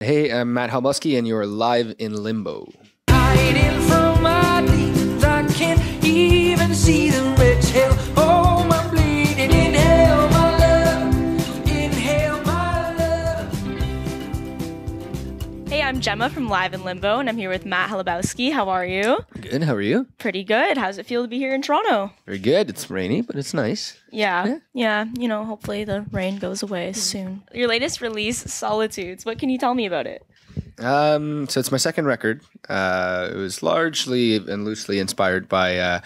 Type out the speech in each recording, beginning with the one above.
Hey, I'm Matt Holubowski, and you're live in Limbo. Hiding from my demons, I can't even see them exhale. Oh, my bleeding, inhale my love, inhale my love. Hey, I'm Gemma from Live in Limbo, and I'm here with Matt Holubowski. How are you? Good, how are you? Pretty good. How's it feel to be here in Toronto? Very good. It's rainy, but it's nice. Yeah. You know, hopefully the rain goes away soon. Your latest release, Solitudes. What can you tell me about it? So it's my second record. It was largely and loosely inspired by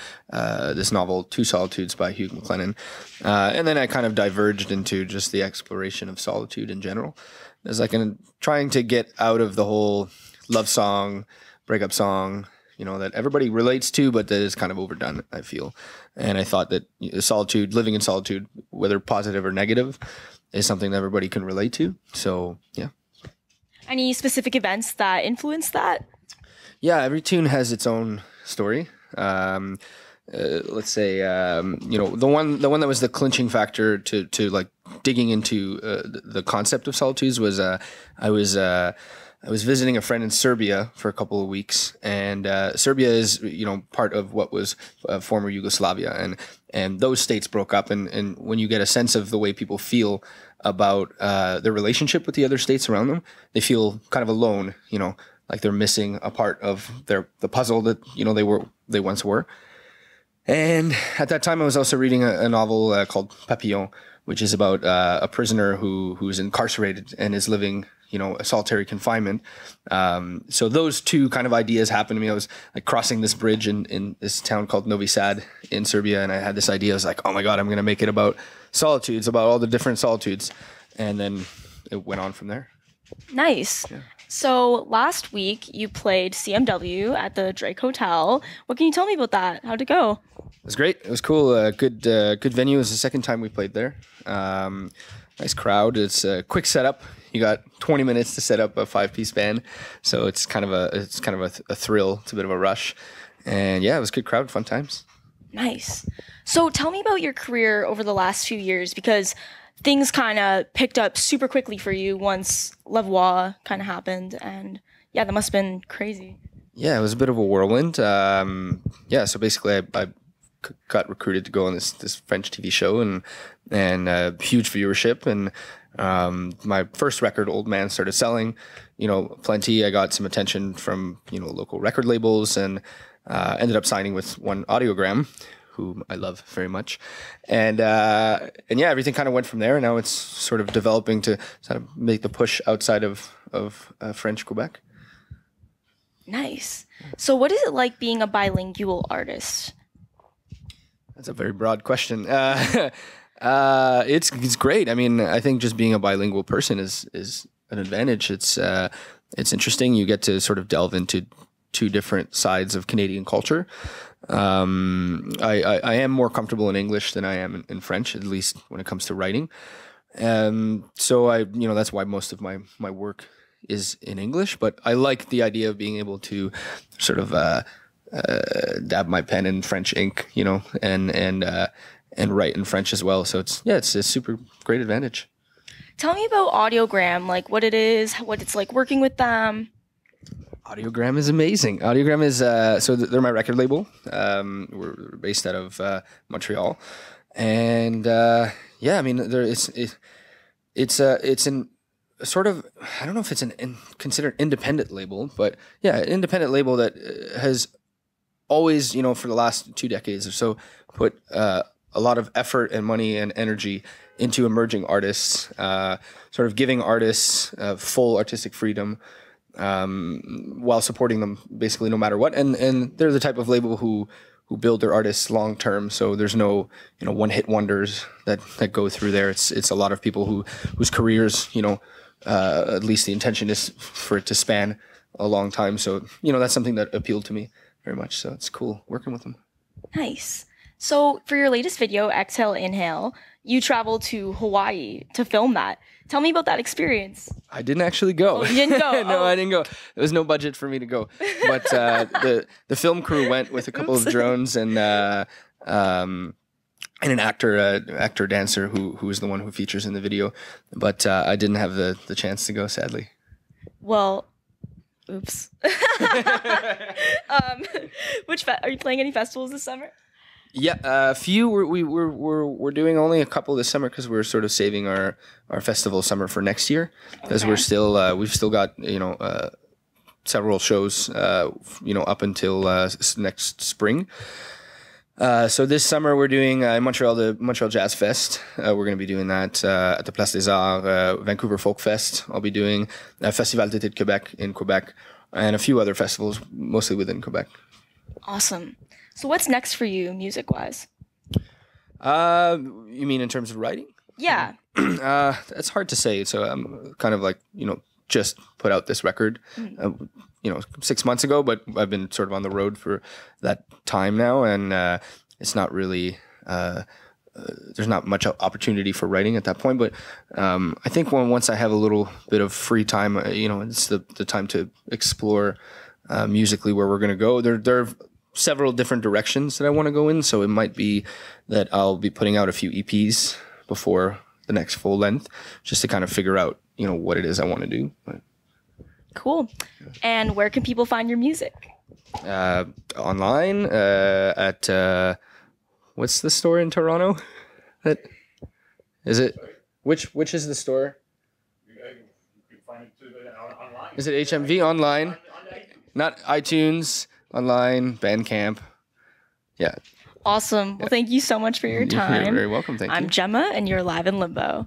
this novel, Two Solitudes by Hugh MacLennan. And then I kind of diverged into just the exploration of solitude in general. As like trying to get out of the whole love song, breakup song, you know, that everybody relates to, but that is kind of overdone, I feel. And I thought that solitude, living in solitude, whether positive or negative, is something that everybody can relate to. So, yeah. Any specific events that influenced that? Yeah, every tune has its own story. Let's say, you know, the one that was the clinching factor to like digging into the concept of solitudes was I was visiting a friend in Serbia for a couple of weeks, and Serbia is, you know, part of what was former Yugoslavia, and those states broke up, and when you get a sense of the way people feel about their relationship with the other states around them, they feel kind of alone, you know, like they're missing a part of the puzzle that, you know, they once were. And at that time, I was also reading a novel called Papillon, which is about a prisoner who's incarcerated and is living, you know, a solitary confinement. So those two kind of ideas happened to me. I was like crossing this bridge in this town called Novi Sad in Serbia, and I had this idea. I was like, oh my God, I'm going to make it about solitudes, about all the different solitudes. And then it went on from there. Nice. Yeah. So last week you played CMW at the Drake Hotel. What can you tell me about that? How'd it go? It was great. It was cool. Good venue. It was the second time we played there. Nice crowd. It's a quick setup. You got 20 minutes to set up a 5-piece band, so it's kind of a thrill. It's a bit of a rush, and yeah, it was a good crowd, fun times. Nice. So tell me about your career over the last few years, because things kind of picked up super quickly for you once La Voix kind of happened, and yeah, that must have been crazy. Yeah, it was a bit of a whirlwind. Yeah, so basically, I got recruited to go on this French TV show, and huge viewership, and my first record, Old Man, started selling, you know, plenty. I got some attention from, you know, local record labels, and ended up signing with one Audiogram, who I love very much. And yeah, everything kind of went from there. And now it's sort of developing to sort of make the push outside of French Quebec. Nice. So what is it like being a bilingual artist? That's a very broad question. It's great. I mean, I think just being a bilingual person is an advantage. It's interesting. You get to sort of delve into two different sides of Canadian culture. I am more comfortable in English than I am in French, at least when it comes to writing. So you know, that's why most of my work is in English, but I like the idea of being able to sort of dab my pen in French ink, you know, and write in French as well. So it's a super great advantage. Tell me about Audiogram, like what it is, what it's like working with them. Audiogram is amazing. Audiogram is so they're my record label. We're based out of Montreal, and yeah, I mean it's an sort of, I don't know if it's considered independent label, but yeah, independent label that has always, you know, for the last 2 decades or so, put a lot of effort and money and energy into emerging artists, sort of giving artists full artistic freedom, while supporting them basically no matter what. And they're the type of label who build their artists long term. So there's no, you know, one hit wonders that go through there. It's a lot of people whose careers, you know, at least the intention is for it to span a long time. So, you know, that's something that appealed to me very much. So it's cool working with them. Nice. So for your latest video, Exhale, Inhale, you traveled to Hawaii to film that. Tell me about that experience. I didn't actually go. Oh, you didn't go? No, I didn't go. There was no budget for me to go. But the film crew went with a couple of drones and an actor dancer who was the one who features in the video. But I didn't have the chance to go, sadly. Well, oops. Are you playing any festivals this summer? Yeah, a few. We're doing only a couple this summer because we're sort of saving our festival summer for next year because we're still we've still got several shows up until next spring. So this summer we're doing in Montreal the Montreal Jazz Fest. We're going to be doing that at the Place des Arts. Vancouver Folk Fest. I'll be doing Festival d'été de Québec in Quebec, and a few other festivals, mostly within Quebec. Awesome. So what's next for you, music-wise? You mean in terms of writing? Yeah. It's hard to say. So I'm kind of like just put out this record, 6 months ago, but I've been sort of on the road for that time now, and it's not really there's not much opportunity for writing at that point. But I think once I have a little bit of free time, it's the time to explore musically where we're going to go. There are several different directions that I want to go in, so it might be that I'll be putting out a few EPs before the next full length, just to kind of figure out what it is I want to do. But, cool. And where can people find your music? Online at what's the store in Toronto? That is it. Which is the store? You can find it online. Is it HMV online? Not iTunes. Online, Bandcamp. Yeah. Awesome. Well, thank you so much for your time. You're very welcome. Thank you. I'm Gemma, and you're live in Limbo.